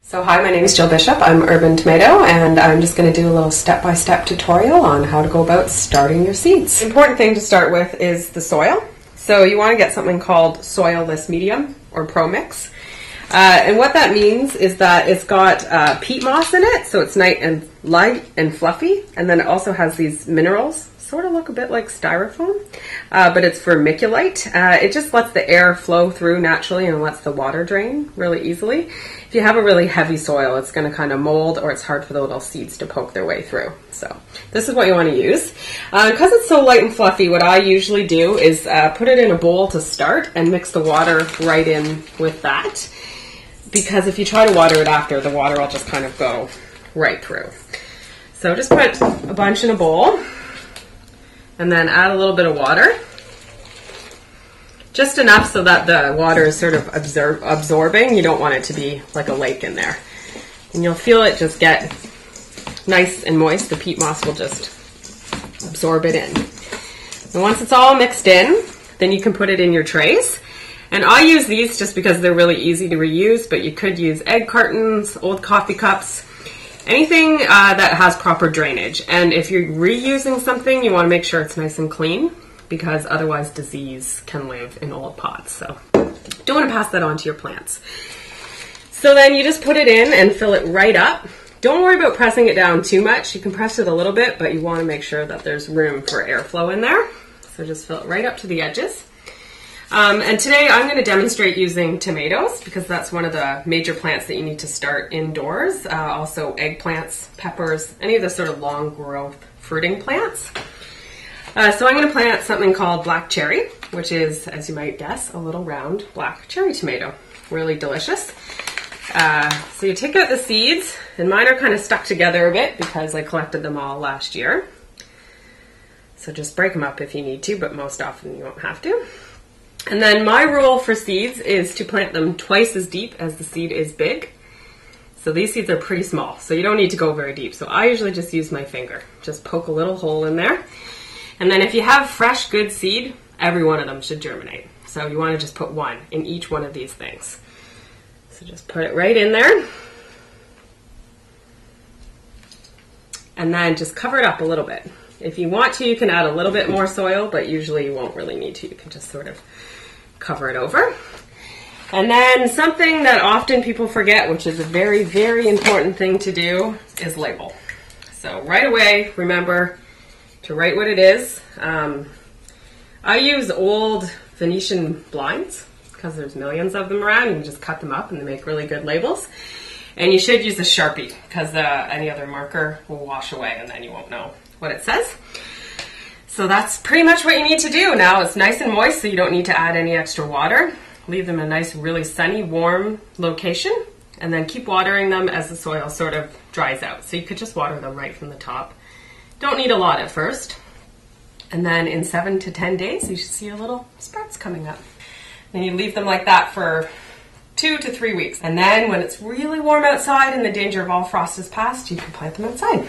So hi, my name is Jill Bishop. I'm Urban Tomato, and I'm just going to do a little step-by-step tutorial on how to go about starting your seeds. The important thing to start with is the soil. So you want to get something called Soilless Medium or Pro Mix. And what that means is that it's got peat moss in it, so it's nice and light and fluffy, and then it also has these minerals, sort of look a bit like styrofoam, but it's vermiculite. It just lets the air flow through naturally and lets the water drain really easily. If you have a really heavy soil, it's going to kind of mold, or it's hard for the little seeds to poke their way through. So this is what you want to use. Because it's so light and fluffy, what I usually do is put it in a bowl to start and mix the water right in with that. Because if you try to water it after, the water will just kind of go right through. So just put a bunch in a bowl and then add a little bit of water. Just enough so that the water is sort of absorbing. You don't want it to be like a lake in there. And you'll feel it just get nice and moist. The peat moss will just absorb it in. And once it's all mixed in, then you can put it in your trays. And I use these just because they're really easy to reuse, but you could use egg cartons, old coffee cups, anything that has proper drainage. And if you're reusing something, you want to make sure it's nice and clean, because otherwise disease can live in old pots. So don't want to pass that on to your plants. So then you just put it in and fill it right up. Don't worry about pressing it down too much. You can press it a little bit, but you want to make sure that there's room for airflow in there. So just fill it right up to the edges. And today I'm going to demonstrate using tomatoes, because that's one of the major plants that you need to start indoors. Also eggplants, peppers, any of the sort of long growth fruiting plants. So I'm going to plant something called black cherry, which is, as you might guess, a little round black cherry tomato. Really delicious. So you take out the seeds, and mine are kind of stuck together a bit because I collected them all last year. So just break them up if you need to, but most often you won't have to. And then my rule for seeds is to plant them twice as deep as the seed is big. So these seeds are pretty small, so you don't need to go very deep. So I usually just use my finger. Just poke a little hole in there. And then if you have fresh, good seed, every one of them should germinate. So you want to just put one in each one of these things. So just put it right in there. And then just cover it up a little bit. If you want to, you can add a little bit more soil, but usually you won't really need to. You can just sort of cover it over. And then something that often people forget, which is a very, very important thing to do, is label. So right away, remember to write what it is. I use old Venetian blinds because there's millions of them around. You can just cut them up and they make really good labels. And you should use a Sharpie, because any other marker will wash away and then you won't know what it says. So that's pretty much what you need to do. Now it's nice and moist, so you don't need to add any extra water. Leave them in a nice, really sunny, warm location, and then keep watering them as the soil sort of dries out. So you could just water them right from the top. Don't need a lot at first. And then in 7 to 10 days, you should see your little sprouts coming up. Then you leave them like that for 2 to 3 weeks. And then when it's really warm outside and the danger of all frost is past, you can plant them outside.